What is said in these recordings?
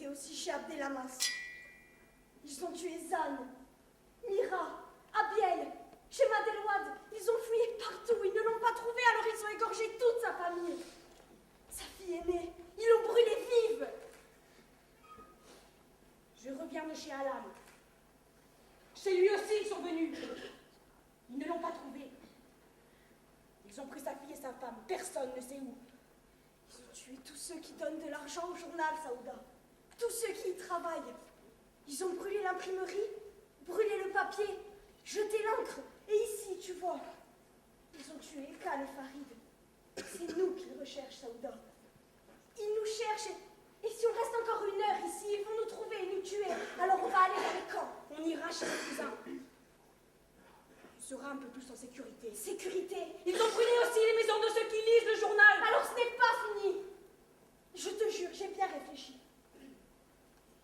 aussi chez Abdelhamas. Ils ont tué Zan, Mira, Abiel, chez Madelouad. Ils ont fouillé partout, ils ne l'ont pas trouvé, alors ils ont égorgé toute sa famille. Sa fille aînée, ils l'ont brûlée vive. Je reviens de chez Alam. Chez lui aussi, ils sont venus. Ils ne l'ont pas trouvé. Ils ont pris sa fille et sa femme. Personne ne sait où. Ils ont tué tous ceux qui donnent de l'argent au journal, Saouda. Tous ceux qui y travaillent. Ils ont brûlé l'imprimerie, brûlé le papier, jeté l'encre. Et ici, tu vois, ils ont tué Khan et Farid. C'est nous qu'ils recherchent, Saouda. Ils nous cherchent. Et si on reste encore 1 heure ici, ils vont nous trouver et nous tuer. Alors on va aller dans les camps. On ira chez nos cousins. On sera un peu plus en sécurité. Sécurité. Ils ont brûlé aussi les maisons de ceux qui lisent le journal. Alors ce n'est pas fini. Je te jure, j'ai bien réfléchi.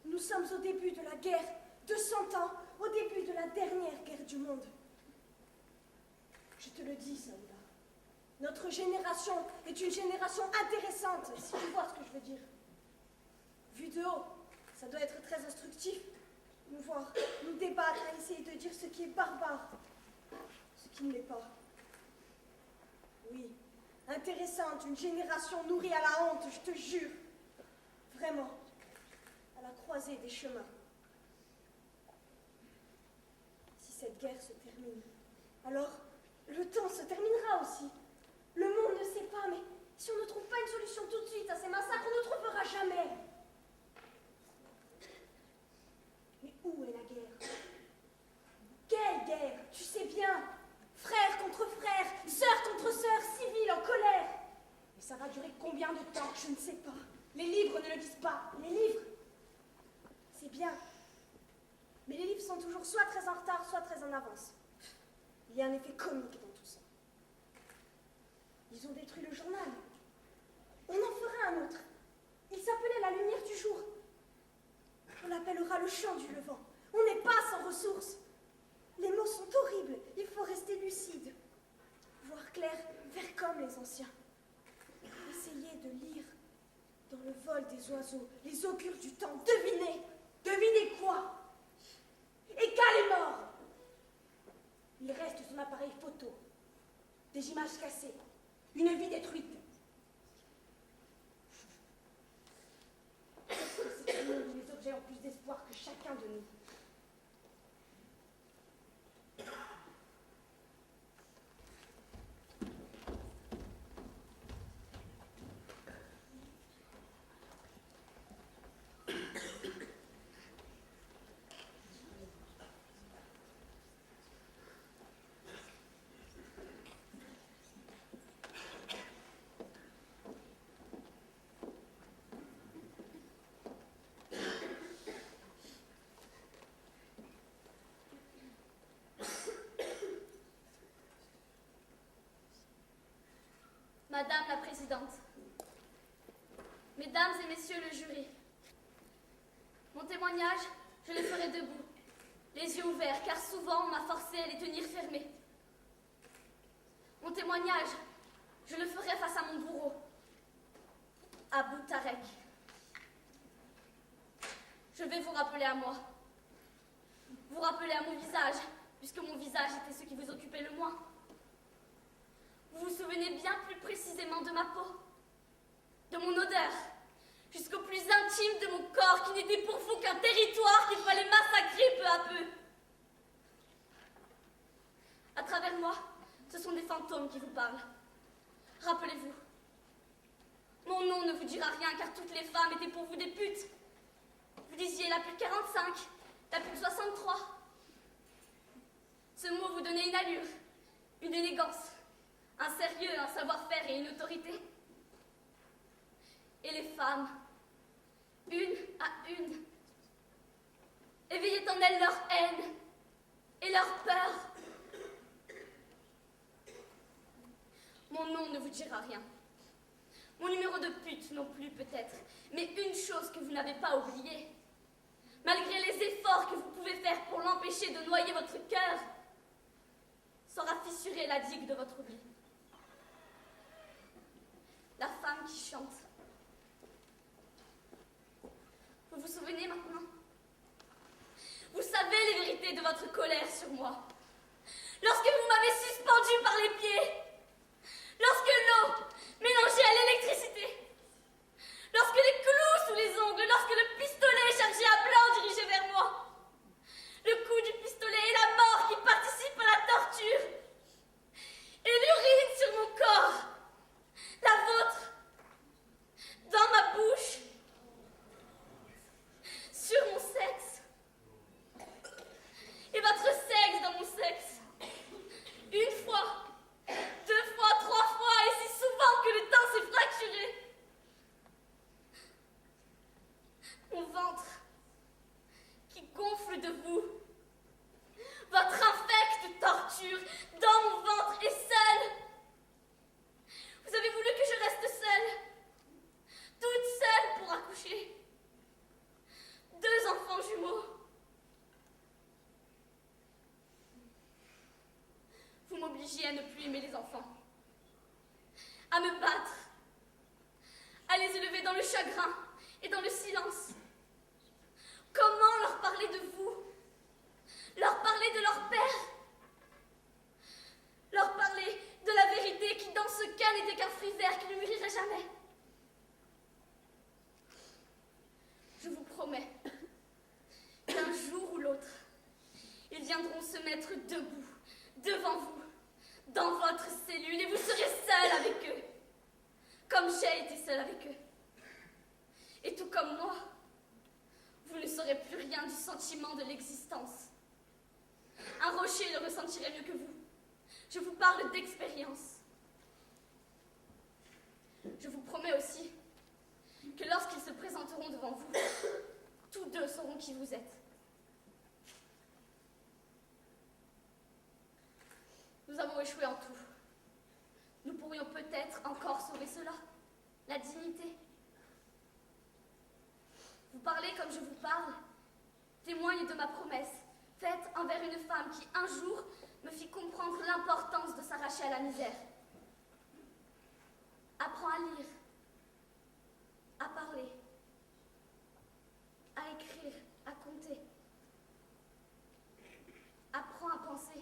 Nous sommes au début de la guerre de 100 ans, au début de la dernière guerre du monde. Je te le dis, Saouda. Notre génération est une génération intéressante, si tu vois ce que je veux dire. Vu de haut, ça doit être très instructif. Nous voir, nous débattre, à essayer de dire ce qui est barbare, ce qui ne l'est pas. Oui, intéressante, une génération nourrie à la honte, je te jure. Vraiment, à la croisée des chemins. Si cette guerre se termine, alors le temps se terminera aussi. Le monde ne sait pas, mais si on ne trouve pas une solution tout de suite à ces massacres, on ne trouvera jamais. Mais où est la guerre? Quelle guerre? Tu sais bien. Frère contre frère, sœur contre sœur, civile en colère. Et ça va durer combien de temps? Je ne sais pas. Les livres ne le disent pas. Les livres, c'est bien. Mais les livres sont toujours soit très en retard, soit très en avance. Il y a un effet comique dans tout ça. Ils ont détruit le journal. On en fera un autre. Il s'appelait La Lumière du Jour. On l'appellera Le Chant du Levant. On n'est pas sans ressources. Les mots sont horribles. Il faut rester lucide. Voir clair, faire comme les anciens. Essayer de lire dans le vol des oiseaux, les augures du temps. Devinez. Devinez quoi? Et qu'elle est mort. Il reste son appareil photo. Des images cassées. Une vie détruite. C'est le monde où les objets ont plus d'espoir que chacun de nous. Madame la Présidente, Mesdames et Messieurs le jury, mon témoignage, je le ferai debout, les yeux ouverts, car souvent on m'a forcé à les tenir fermés. Mon témoignage, je le ferai face à mon bourreau, Abou Tarek. Je vais vous rappeler à moi, vous rappeler à mon visage, puisque mon visage était ce qui vous occupait le moins. Vous vous souvenez bien plus précisément de ma peau, de mon odeur, jusqu'au plus intime de mon corps qui n'était pour vous qu'un territoire qu'il fallait massacrer peu à peu. À travers moi, ce sont des fantômes qui vous parlent. Rappelez-vous, mon nom ne vous dira rien car toutes les femmes étaient pour vous des putes. Vous disiez la plus de 45, la plus de 63. Ce mot vous donnait une allure, une élégance, un sérieux, un savoir-faire et une autorité. Et les femmes, une à une, éveillaient en elles leur haine et leur peur. Mon nom ne vous dira rien. Mon numéro de pute non plus peut-être. Mais une chose que vous n'avez pas oubliée, malgré les efforts que vous pouvez faire pour l'empêcher de noyer votre cœur, saura fissurer la digue de votre oubli. La femme qui chante. Vous vous souvenez maintenant? Vous savez les vérités de votre colère sur moi. Lorsque vous m'avez suspendu par les pieds, lorsque l'eau mélangée à l'électricité, lorsque les clous sous les ongles, lorsque le pistolet chargé à blanc dirigé vers moi, le coup du pistolet et la mort qui participe à la torture, et l'urine sur mon corps, la vôtre, dans ma bouche, sur mon sexe, et votre sexe dans mon sexe, une fois, deux fois, trois fois, et si souvent que le temps s'est fracturé. Mon ventre qui gonfle de vous, votre infecte torture dans mon ventre est seule. Vous avez voulu que je reste seule, toute seule pour accoucher. 2 enfants jumeaux. Vous m'obligez à ne plus aimer les enfants, à me battre, à les élever dans le chagrin et dans le silence. Comment leur parler de vous? Leur parler de leur père? Leur parler de la vérité qui, dans ce cas, n'était qu'un fruit vert qui ne mûrirait jamais? Je vous promets qu'un jour ou l'autre, ils viendront se mettre debout, devant vous, dans votre cellule, et vous serez seul avec eux, comme j'ai été seule avec eux. Et tout comme moi, vous ne saurez plus rien du sentiment de l'existence. Un rocher le ressentirait mieux que vous. Je vous parle d'expérience. Je vous promets aussi que lorsqu'ils se présenteront devant vous, tous 2 sauront qui vous êtes. Nous avons échoué en tout. Nous pourrions peut-être encore sauver cela, la dignité. Vous parlez comme je vous parle, témoigne de ma promesse, faite envers une femme qui, un jour, me fit comprendre l'importance de s'arracher à la misère. Apprends à lire, à parler, à écrire, à compter. Apprends à penser.